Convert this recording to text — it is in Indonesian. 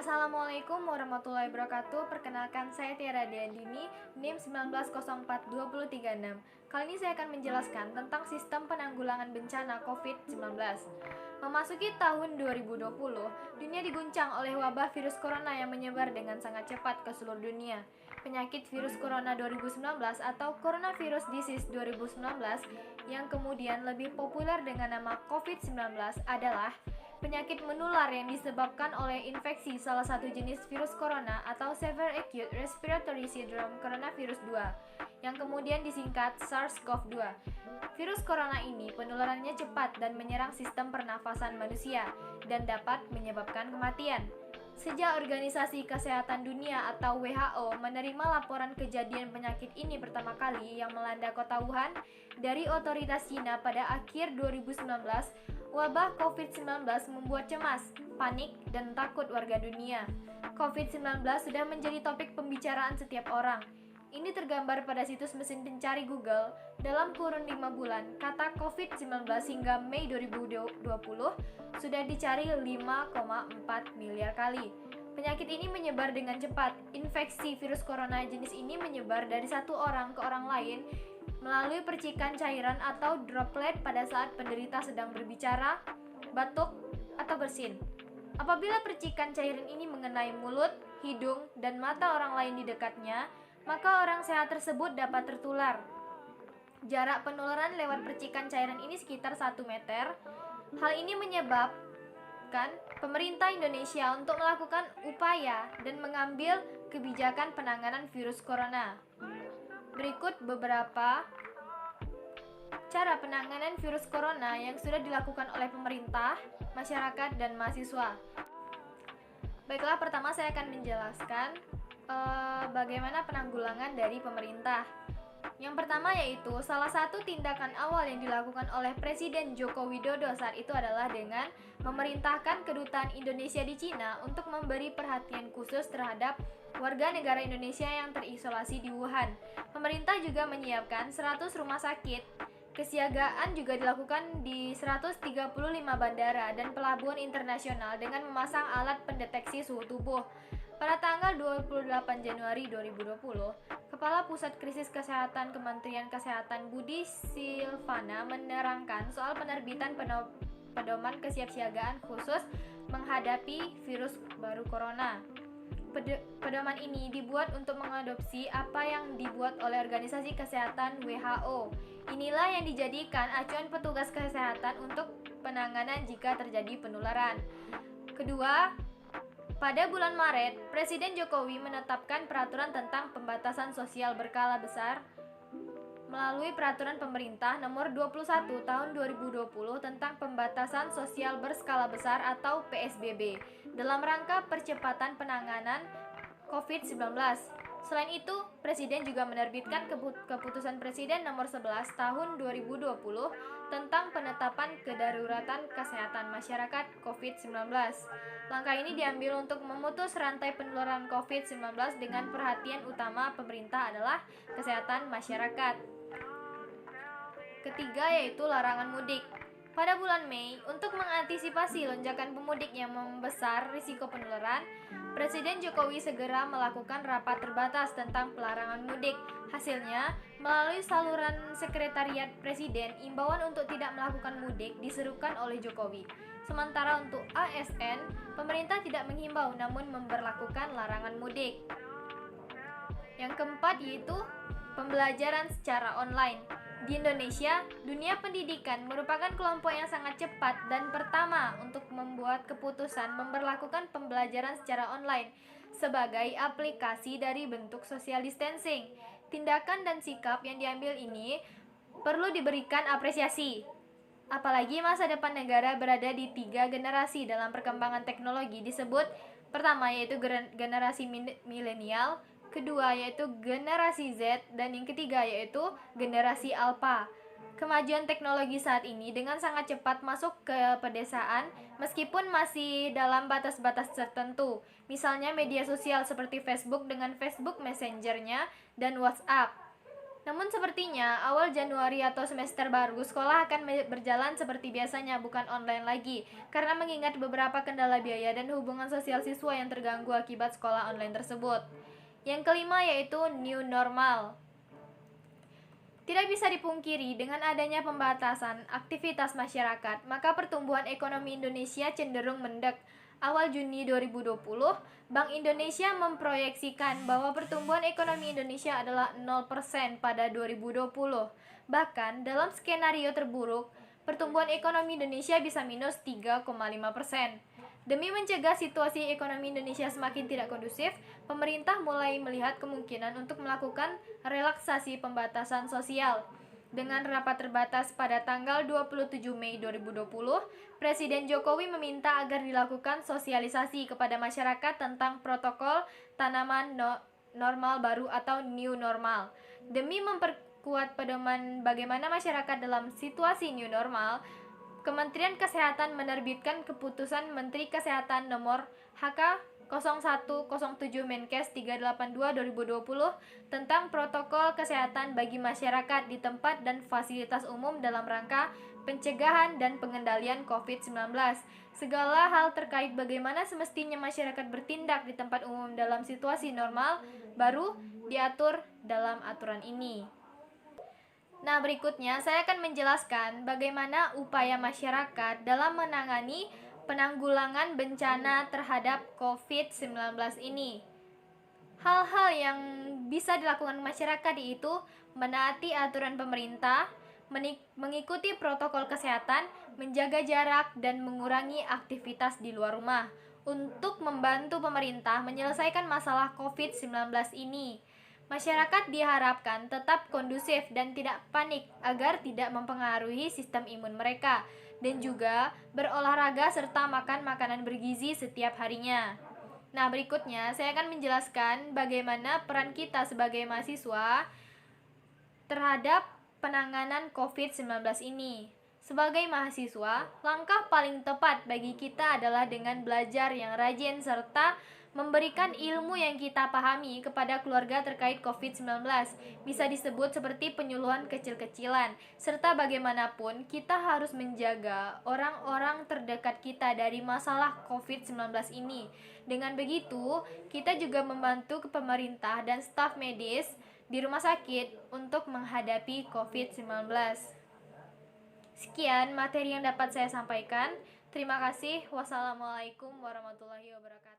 Assalamualaikum warahmatullahi wabarakatuh. Perkenalkan, saya Tiara Diandini, NIM 1904336. Kali ini saya akan menjelaskan tentang sistem penanggulangan bencana COVID-19. Memasuki tahun 2020, dunia diguncang oleh wabah virus corona yang menyebar dengan sangat cepat ke seluruh dunia. Penyakit virus corona 2019 atau coronavirus disease 2019 yang kemudian lebih populer dengan nama COVID-19 adalah penyakit menular yang disebabkan oleh infeksi salah satu jenis virus corona atau Severe Acute Respiratory Syndrome Coronavirus 2 yang kemudian disingkat SARS-CoV-2. Virus corona ini penularannya cepat dan menyerang sistem pernafasan manusia dan dapat menyebabkan kematian. Sejak Organisasi Kesehatan Dunia atau WHO menerima laporan kejadian penyakit ini pertama kali yang melanda kota Wuhan dari otoritas Cina pada akhir 2019, wabah COVID-19 membuat cemas, panik, dan takut warga dunia. COVID-19 sudah menjadi topik pembicaraan setiap orang. Ini tergambar pada situs mesin pencari Google. Dalam kurun 5 bulan, kata COVID-19 hingga Mei 2020 sudah dicari 5,4 miliar kali. Penyakit ini menyebar dengan cepat. Infeksi virus corona jenis ini menyebar dari satu orang ke orang lain melalui percikan cairan atau droplet pada saat penderita sedang berbicara, batuk, atau bersin. Apabila percikan cairan ini mengenai mulut, hidung, dan mata orang lain di dekatnya, maka orang sehat tersebut dapat tertular. Jarak penularan lewat percikan cairan ini sekitar 1 meter. Hal ini menyebabkan pemerintah Indonesia untuk melakukan upaya dan mengambil kebijakan penanganan virus corona. Berikut beberapa cara penanganan virus corona yang sudah dilakukan oleh pemerintah, masyarakat, dan mahasiswa. Baiklah, pertama saya akan menjelaskan bagaimana penanggulangan dari pemerintah. Yang pertama yaitu salah satu tindakan awal yang dilakukan oleh Presiden Joko Widodo saat itu adalah dengan memerintahkan kedutaan Indonesia di Cina untuk memberi perhatian khusus terhadap warga negara Indonesia yang terisolasi di Wuhan. Pemerintah juga menyiapkan 100 rumah sakit. Kesiagaan juga dilakukan di 135 bandara dan pelabuhan internasional dengan memasang alat pendeteksi suhu tubuh. Pada tanggal 28 Januari 2020, Kepala Pusat Krisis Kesehatan Kementerian Kesehatan Budi Silvana menerangkan soal penerbitan pedoman kesiapsiagaan khusus menghadapi virus baru corona. Pedoman ini dibuat untuk mengadopsi apa yang dibuat oleh Organisasi Kesehatan WHO. Inilah yang dijadikan acuan petugas kesehatan untuk penanganan jika terjadi penularan. Kedua, pada bulan Maret, Presiden Jokowi menetapkan peraturan tentang pembatasan sosial berskala besar melalui Peraturan Pemerintah Nomor 21 Tahun 2020 tentang Pembatasan Sosial Berskala Besar atau PSBB dalam rangka percepatan penanganan COVID-19. Selain itu, Presiden juga menerbitkan Keputusan Presiden Nomor 11 Tahun 2020 tentang penetapan kedaruratan kesehatan masyarakat COVID-19. Langkah ini diambil untuk memutus rantai penularan COVID-19 dengan perhatian utama pemerintah adalah kesehatan masyarakat. Ketiga yaitu larangan mudik. Pada bulan Mei, untuk mengantisipasi lonjakan pemudik yang membesar risiko penularan, Presiden Jokowi segera melakukan rapat terbatas tentang pelarangan mudik. Hasilnya, melalui saluran Sekretariat Presiden, imbauan untuk tidak melakukan mudik diserukan oleh Jokowi. Sementara untuk ASN, pemerintah tidak menghimbau namun memberlakukan larangan mudik. Yang keempat yaitu pembelajaran secara online. Di Indonesia, dunia pendidikan merupakan kelompok yang sangat cepat dan pertama untuk membuat keputusan memberlakukan pembelajaran secara online sebagai aplikasi dari bentuk social distancing. Tindakan dan sikap yang diambil ini perlu diberikan apresiasi. Apalagi masa depan negara berada di 3 generasi dalam perkembangan teknologi disebut pertama yaitu generasi milenial, kedua yaitu generasi Z, dan yang ketiga yaitu generasi Alpha. Kemajuan teknologi saat ini dengan sangat cepat masuk ke pedesaan meskipun masih dalam batas-batas tertentu. Misalnya media sosial seperti Facebook dengan Facebook Messenger-nya dan WhatsApp. Namun sepertinya awal Januari atau semester baru sekolah akan berjalan seperti biasanya, bukan online lagi, karena mengingat beberapa kendala biaya dan hubungan sosial siswa yang terganggu akibat sekolah online tersebut. Yang kelima yaitu new normal. Tidak bisa dipungkiri, dengan adanya pembatasan aktivitas masyarakat, maka pertumbuhan ekonomi Indonesia cenderung mendek. Awal Juni 2020, Bank Indonesia memproyeksikan bahwa pertumbuhan ekonomi Indonesia adalah 0% pada 2020. Bahkan, dalam skenario terburuk, pertumbuhan ekonomi Indonesia bisa minus 3,5%. Demi mencegah situasi ekonomi Indonesia semakin tidak kondusif, pemerintah mulai melihat kemungkinan untuk melakukan relaksasi pembatasan sosial. Dengan rapat terbatas pada tanggal 27 Mei 2020, Presiden Jokowi meminta agar dilakukan sosialisasi kepada masyarakat tentang protokol tanaman normal baru atau new normal. Demi memperkuat pedoman bagaimana masyarakat dalam situasi new normal, Kementerian Kesehatan menerbitkan Keputusan Menteri Kesehatan Nomor HK 0107 Menkes 382/2020 tentang protokol kesehatan bagi masyarakat di tempat dan fasilitas umum dalam rangka pencegahan dan pengendalian COVID-19. Segala hal terkait bagaimana semestinya masyarakat bertindak di tempat umum dalam situasi normal baru diatur dalam aturan ini. Nah, berikutnya saya akan menjelaskan bagaimana upaya masyarakat dalam menangani penanggulangan bencana terhadap COVID-19 ini. Hal-hal yang bisa dilakukan masyarakat yaitu menaati aturan pemerintah, mengikuti protokol kesehatan, menjaga jarak, dan mengurangi aktivitas di luar rumah untuk membantu pemerintah menyelesaikan masalah COVID-19 ini. Masyarakat diharapkan tetap kondusif dan tidak panik agar tidak mempengaruhi sistem imun mereka, dan juga berolahraga serta makan makanan bergizi setiap harinya. Nah, berikutnya saya akan menjelaskan bagaimana peran kita sebagai mahasiswa terhadap penanganan COVID-19 ini. Sebagai mahasiswa, langkah paling tepat bagi kita adalah dengan belajar yang rajin serta memberikan ilmu yang kita pahami kepada keluarga terkait COVID-19. Bisa disebut seperti penyuluhan kecil-kecilan, serta bagaimanapun kita harus menjaga orang-orang terdekat kita dari masalah COVID-19 ini. Dengan begitu, kita juga membantu ke pemerintah dan staf medis di rumah sakit untuk menghadapi COVID-19. Sekian materi yang dapat saya sampaikan. Terima kasih. Wassalamualaikum warahmatullahi wabarakatuh.